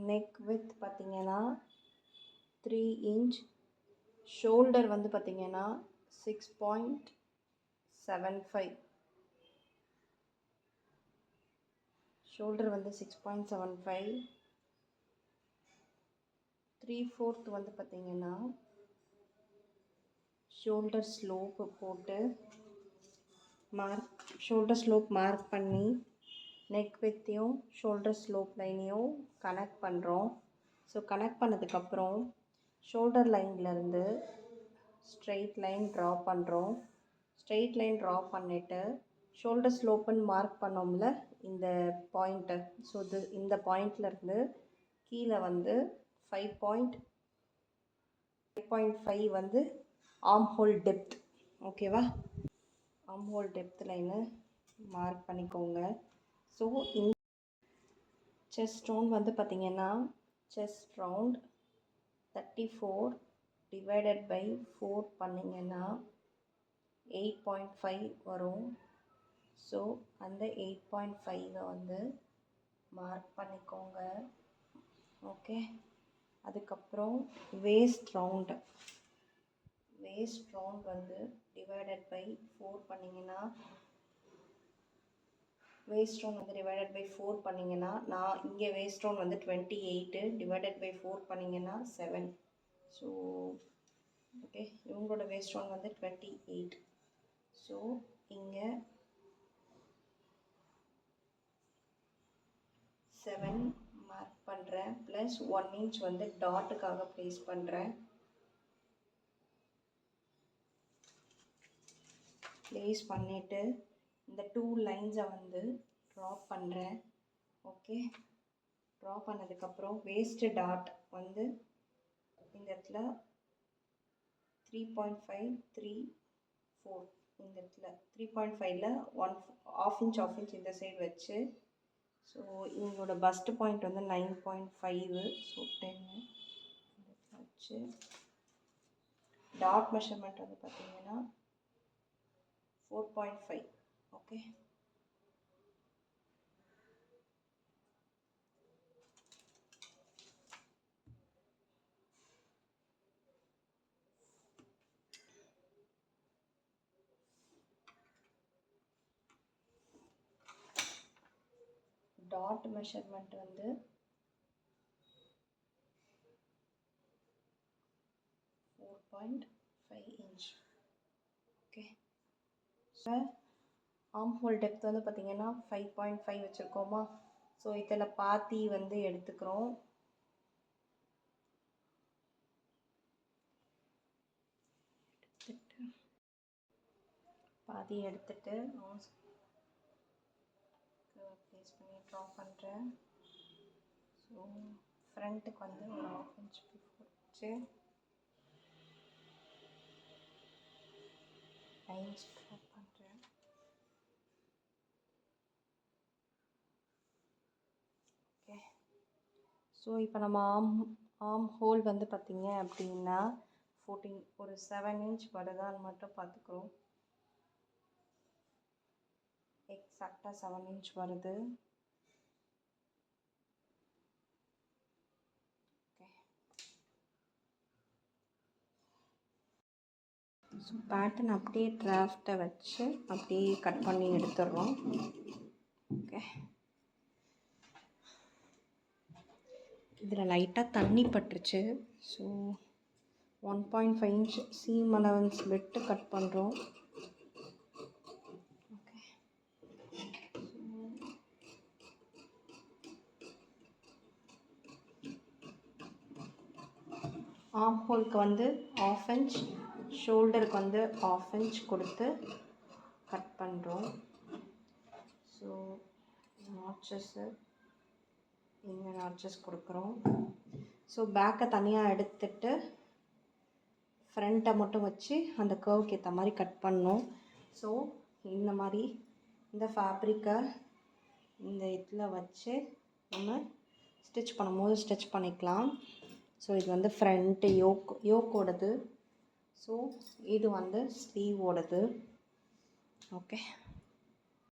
Neck with பார்த்திங்கன்னா 3 inch. Shoulder வந்து பார்த்திங்கன்னா 6.75. ஷோல்டர் வந்து 6.75. 3/4 வந்து பார்த்திங்கன்னா ஷோல்டர் ஸ்லோப்பு போட்டு ஷோல்டர் ஸ்லோப் மார்க் பண்ணி நெக் வித்தையும் ஷோல்டர் ஸ்லோப் லைனையும் கனெக்ட் பண்ணுறோம். ஸோ கனெக்ட் பண்ணதுக்கப்புறம் ஷோல்டர் லைன்லேருந்து ஸ்ட்ரெயிட் லைன் ட்ரா பண்ணுறோம். ஸ்ட்ரெயிட் லைன் ட்ரா பண்ணிவிட்டு ஷோல்டர் ஸ்லோப்புன்னு மார்க் பண்ணோம்ல இந்த பாயிண்ட்டு, ஸோ இந்த பாயிண்ட்லேருந்து கீழே வந்து 5.5 வந்து ஆர்ம் ஹோல் டெப்த். ஓகேவா? Arm whole depth line mark பண்ணிக்கோங்க. ஸோ இந்த செஸ்ட் ரவுண்ட் வந்து பார்த்திங்கன்னா செஸ்ட் ரவுண்ட் 34 டிவைடட் பை 4 பண்ணிங்கன்னா 8.5 வரும். ஸோ அந்த 8.5 வந்து மார்க் பண்ணிக்கோங்க. ஓகே. அதுக்கப்புறம் வேஸ்ட் ரவுண்ட் வந்து டிவைடட் பை 4 பண்ணிங்கன்னா நான் இங்கே வேஸ்ட் ரவுண்ட் வந்து 28 டிவைடட் பை 4 பண்ணிங்கன்னா 7. ஸோ ஓகே, இவங்களோட வேஸ்ட் ரவுண்ட் வந்து 28. ஸோ இங்கே 7 மார்க் பண்ணுறேன். ப்ளஸ் 1 inch வந்து டாட்டுக்காக ப்ளேஸ் பண்ணுறேன். ப்ளேஸ் பண்ணிவிட்டு இந்த 2 லைன்ஸை வந்து ட்ரா பண்ணுறேன். ஓகே, ட்ரா பண்ணதுக்கப்புறம் வேஸ்ட்டு டாட் வந்து இந்த இடத்துல 3.5 3 4 இந்த இடத்துல 3.5ல் 1/2 inch இந்த சைடு வச்சு, ஸோ இவங்களோட பஸ்ட் பாயிண்ட் வந்து 9.5. ஸோ 10 இந்த இடத்துல வச்சு டாட் மெஷர்மெண்ட் வந்து பார்த்திங்கன்னா 4.5. ஓகே, டாட் மெஷர்மெண்ட் வந்து 4.5 inch. Okay, arm whole depth வந்து பார்த்திங்கன்னா 5.5 வச்சுருக்கோமா. ஸோ இதில் பாதி வந்து எடுத்துக்கிறோம். பாதி எடுத்துட்டு ப்ளேஸ் பண்ணி ட்ரா பண்ணுறேன். ஸோ ஃப்ரண்ட்டுக்கு வந்து ஒரு 1/2 inch வச்சு லைன்ஸ் ட்ரா பண்ணுறேன். ஓகே, ஸோ இப்போ நம்ம ஆர்ம் ஹோல் வந்து பார்த்திங்க அப்படின்னா 14 ஒரு 7 inch வருதான்னு மட்டும் பார்த்துக்குறோம். எக்ஸாக்டாக 7 inch வருது. ஓகே, ஸோ பேட்டர்ன் அப்படியே டிராஃப்டை வச்சு அப்படியே கட் பண்ணி எடுத்துடுறோம். ஓகே, இதில் லைட்டாக தண்ணி பட்டுருச்சு. ஸோ 1.5 inch சீம் அலவன்ஸ் விட்டு கட் பண்ணுறோம். ஓகே, ஆர்ம் ஹோலுக்கு வந்து 1/2 inch, ஷோல்டருக்கு வந்து 1/2 inch கொடுத்து கட் பண்ணுறோம். ஸோ நாட்சஸ்ஸு இங்கே நாட்சஸ் கொடுக்குறோம். ஸோ பேக்கை தனியாக எடுத்துட்டு ஃப்ரண்ட்டை மட்டும் வச்சு அந்த கர்வுக்கு ஏற்ற மாதிரி கட் பண்ணோம். ஸோ இந்த மாதிரி இந்த ஃபேப்ரிக்கை இந்த இதில் வச்சு நம்ம ஸ்டிச் பண்ணும்போது ஸ்டிச் பண்ணிக்கலாம். ஸோ இது வந்து ஃப்ரண்ட்டு யோக்கோடது. ஸோ இது வந்து ஸ்லீவோடது. ஓகே.